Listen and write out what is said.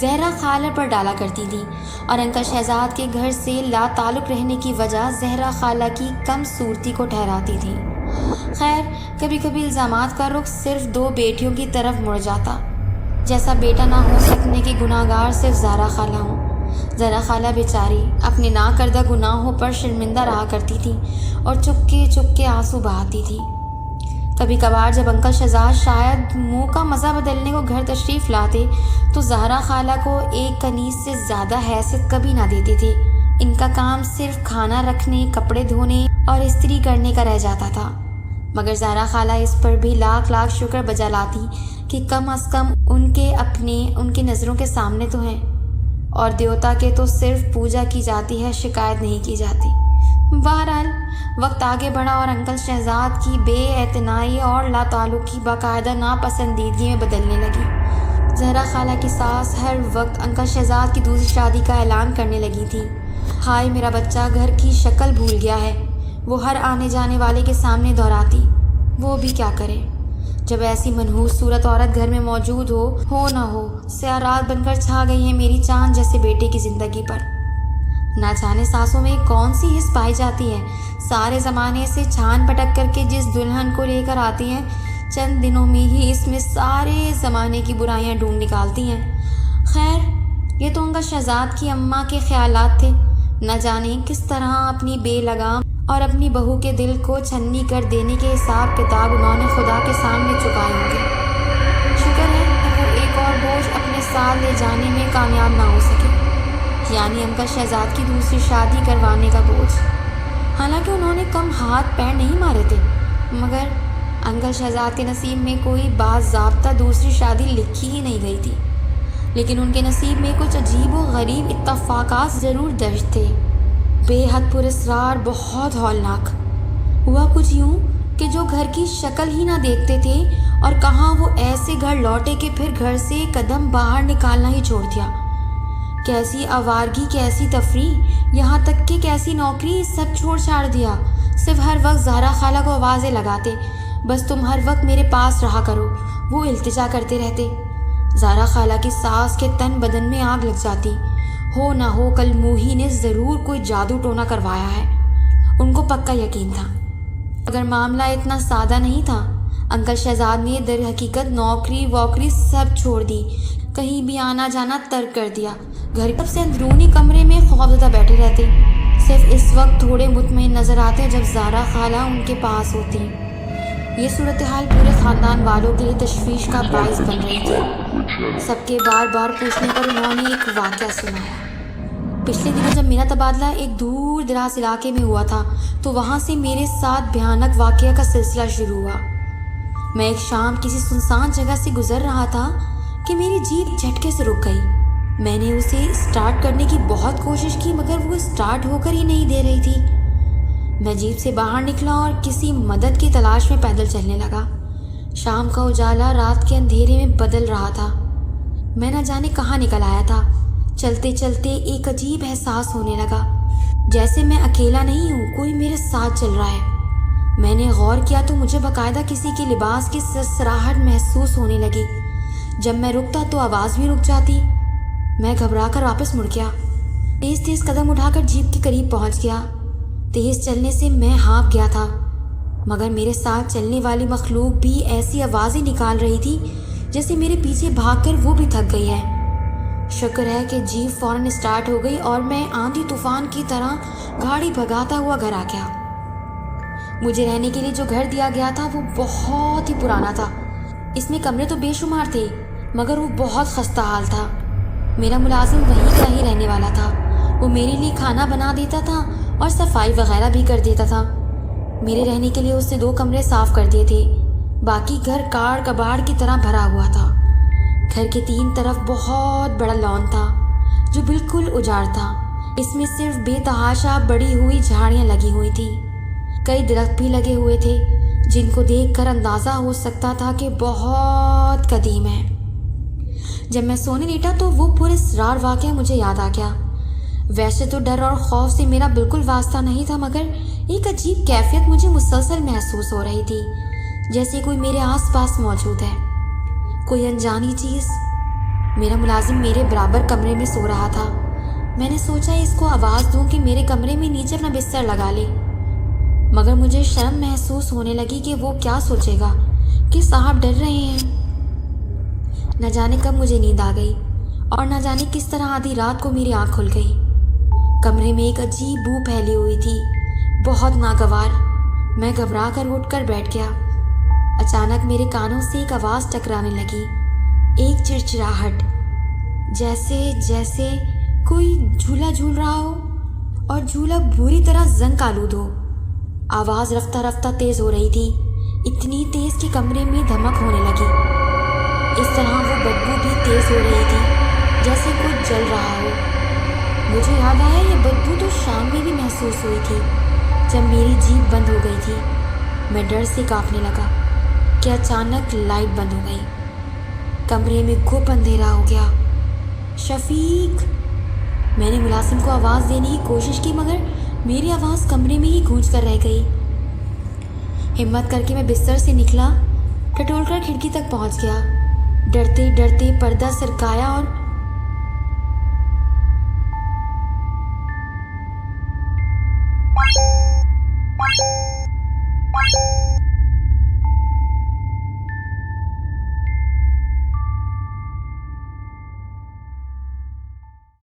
زہرا خالہ پر ڈالا کرتی تھی اور انکل شہزاد کے گھر سے لا تعلق رہنے کی وجہ زہرا خالہ کی کم صورتی کو ٹھہراتی تھی۔ خیر، کبھی کبھی الزامات کا رخ صرف 2 بیٹیوں کی طرف مڑ جاتا، جیسا بیٹا نہ ہو سکنے کی گناہ گار صرف زہرا خالہ ہوں۔ زہرا خالہ بیچاری اپنے نہ کردہ گناہوں پر شرمندہ رہا کرتی تھی اور چپکے چپکے آنسو بہاتی تھی۔ کبھی کبھار جب انکل شہزاد شاید منہ کا مزہ بدلنے کو گھر تشریف لاتے تو زہرا خالہ کو ایک کنیز سے زیادہ حیثیت کبھی نہ دیتے تھے۔ ان کا کام صرف کھانا رکھنے، کپڑے دھونے اور استری کرنے کا رہ جاتا تھا، مگر زہرا خالہ اس پر بھی لاکھ لاکھ شکر بجا لاتی کہ کم از کم ان کے نظروں کے سامنے تو ہیں، اور دیوتا کے تو صرف پوجا کی جاتی ہے، شکایت نہیں کی جاتی۔ بہرحال وقت آگے بڑھا اور انکل شہزاد کی بے اعتنائی اور لا تعلقی باقاعدہ ناپسندیدگی میں بدلنے لگی۔ زہرا خالہ کی ساس ہر وقت انکل شہزاد کی دوسری شادی کا اعلان کرنے لگی تھی۔ ہائے میرا بچہ گھر کی شکل بھول گیا ہے، وہ ہر آنے جانے والے کے سامنے دہراتی۔ وہ بھی کیا کرے جب ایسی منحوس صورت عورت گھر میں موجود ہو نہ ہو، سیارات بن کر چھا گئی ہیں میری چاند جیسے بیٹے کی زندگی پر۔ نہ جانے ساسوں میں کون سی حس پائی جاتی ہے، سارے زمانے سے چھان پٹک کر کے جس دلہن کو لے کر آتی ہیں، چند دنوں میں ہی اس میں سارے زمانے کی برائیاں ڈھونڈ نکالتی ہیں۔ خیر، یہ تو انکل شہزاد کی اماں کے خیالات تھے، نہ جانے کس طرح اپنی بے لگام اور اپنی بہو کے دل کو چھنی کر دینے کے حساب کتاب انہوں نے خدا کے سامنے چکائے ہوں گے۔ شکر ہے کہ وہ ایک اور بوجھ اپنے ساتھ لے جانے میں کامیاب نہ ہو سکے، یعنی انکل شہزاد کی دوسری شادی کروانے کا بوجھ۔ حالانکہ انہوں نے کم ہاتھ پیر نہیں مارے تھے، مگر انکل شہزاد کے نصیب میں کوئی باضابطہ دوسری شادی لکھی ہی نہیں گئی تھی، لیکن ان کے نصیب میں کچھ عجیب و غریب اتفاقات ضرور درج تھے، بے حد پراسرار، بہت ہولناک۔ ہوا کچھ یوں کہ جو گھر کی شکل ہی نہ دیکھتے تھے، اور کہاں وہ ایسے گھر لوٹے کہ پھر گھر سے قدم باہر نکالنا ہی چھوڑ دیا۔ کیسی آوارگی، کیسی تفریح، یہاں تک کہ کیسی نوکری، سب چھوڑ چھاڑ دیا، صرف ہر وقت زہرا خالہ کو آوازیں لگاتے، بس تم ہر وقت میرے پاس رہا کرو، وہ التجا کرتے رہتے۔ زہرا خالہ کی ساس کے تن بدن میں آگ لگ جاتی، ہو نہ ہو کل موہی نے ضرور کوئی جادو ٹونا کروایا ہے۔ ان کو پکا یقین تھا، اگر معاملہ اتنا سادہ نہیں تھا۔ انکل شہزاد نے در حقیقت نوکری ووکری سب چھوڑ دی، کہیں بھی آنا جانا ترک کر دیا، گھر سب سے اندرونی کمرے میں خوفزدہ بیٹھے رہتے، صرف اس وقت تھوڑے مطمئن نظر آتے جب زہرا خالہ ان کے پاس ہوتی۔ یہ صورتحال پورے خاندان والوں کے لیے تشویش کا باعث بن رہی تھی۔ سب کے بار بار پوچھنے پر انہوں نے ایک واقعہ سنایا۔ پچھلے دنوں جب میرا تبادلہ ایک دور دراز علاقے میں ہوا تھا تو وہاں سے میرے ساتھ بھیانک واقعہ کا سلسلہ شروع ہوا۔ میں ایک شام کسی سنسان جگہ سے گزر رہا تھا کہ میری جیپ جھٹکے سے رک گئی۔ میں نے اسے اسٹارٹ کرنے کی بہت کوشش کی، مگر وہ اسٹارٹ ہو کر ہی نہیں دے رہی تھی۔ میں جیپ سے باہر نکلا اور کسی مدد کی تلاش میں پیدل چلنے لگا۔ شام کا اجالا رات کے اندھیرے میں بدل رہا تھا۔ میں نہ جانے کہاں نکل آیا تھا۔ چلتے چلتے ایک عجیب احساس ہونے لگا، جیسے میں اکیلا نہیں ہوں، کوئی میرے ساتھ چل رہا ہے۔ میں نے غور کیا تو مجھے باقاعدہ کسی کے لباس کی سرسراہٹ محسوس ہونے لگی۔ جب میں رکتا تو آواز بھی رک جاتی۔ میں گھبرا کر واپس مڑ گیا، تیز تیز قدم اٹھا کر جیپ کے قریب پہنچ گیا۔ تیز چلنے سے میں ہانپ گیا تھا، مگر میرے ساتھ چلنے والی مخلوق بھی ایسی آوازیں نکال رہی تھی جیسے میرے پیچھے بھاگ کر وہ بھی تھک گئی ہے۔ شکر ہے کہ جیپ فوراً اسٹارٹ ہو گئی اور میں آندھی طوفان کی طرح گاڑی بھگاتا ہوا گھر آ گیا۔ مجھے رہنے کے لیے جو گھر دیا گیا تھا وہ بہت ہی پرانا تھا۔ اس میں کمرے تو بے شمار تھے، مگر وہ بہت خستہ حال تھا۔ میرا ملازم وہیں کا ہی رہنے والا تھا، وہ میرے لیے کھانا بنا دیتا تھا اور صفائی وغیرہ بھی کر دیتا تھا۔ میرے رہنے کے لیے اس نے 2 کمرے صاف کر دیے تھے، باقی گھر کاڑ کباڑ کی طرح بھرا ہوا تھا۔ گھر کے 3 طرف بہت بڑا لان تھا جو بالکل اجاڑ تھا۔ اس میں صرف بے تحاشا بڑی ہوئی جھاڑیاں لگی ہوئی تھیں، کئی درخت بھی لگے ہوئے تھے جن کو دیکھ کر اندازہ ہو سکتا تھا کہ بہت قدیم ہے۔ جب میں سونے لیٹا تو وہ پراسرار واقعہ مجھے یاد آ گیا۔ ویسے تو ڈر اور خوف سے میرا بالکل واسطہ نہیں تھا، مگر ایک عجیب کیفیت مجھے مسلسل محسوس ہو رہی تھی، جیسے کوئی میرے آس پاس موجود ہے، کوئی انجانی چیز۔ میرا ملازم میرے برابر کمرے میں سو رہا تھا۔ میں نے سوچا اس کو آواز دوں کہ میرے کمرے میں نیچے اپنا بستر لگا لے، مگر مجھے شرم محسوس ہونے لگی کہ وہ کیا سوچے گا کہ صاحب ڈر رہے ہیں۔ نہ جانے کب مجھے نیند آ گئی اور نہ جانے کس طرح آدھی رات کو میری آنکھ کھل گئی۔ کمرے میں ایک عجیب بو پھیلی ہوئی تھی، بہت ناگوار۔ میں گھبرا کر اٹھ کر بیٹھ گیا۔ اچانک میرے کانوں سے ایک آواز ٹکرانے لگی، ایک چڑچڑاہٹ، جیسے کوئی جھولا جھول رہا ہو اور جھولا بری طرح زنگ آلود ہو۔ آواز رفتہ رفتہ تیز ہو رہی تھی، اتنی تیز کہ کمرے میں دھمک ہونے لگی۔ اس طرح وہ بدبو بھی تیز ہو رہی تھی، جیسے کچھ جل رہا ہو۔ مجھے یاد آیا یہ بدبو تو شام میں بھی محسوس ہوئی تھی جب میری جیبھ بند ہو گئی تھی۔ میں ڈر سے کانپنے لگا کہ اچانک لائٹ بند ہو گئی۔ کمرے میں گھپ اندھیرا ہو گیا۔ شفیق! میں نے ملازم کو آواز دینے کی کوشش کی، مگر میری آواز کمرے میں ہی گونج کر رہ گئی۔ ہمت کر کے میں بستر سے نکلا، ٹٹول کر کھڑکی تک پہنچ گیا۔ ڈرتے ڈرتے پردہ سرکایا اور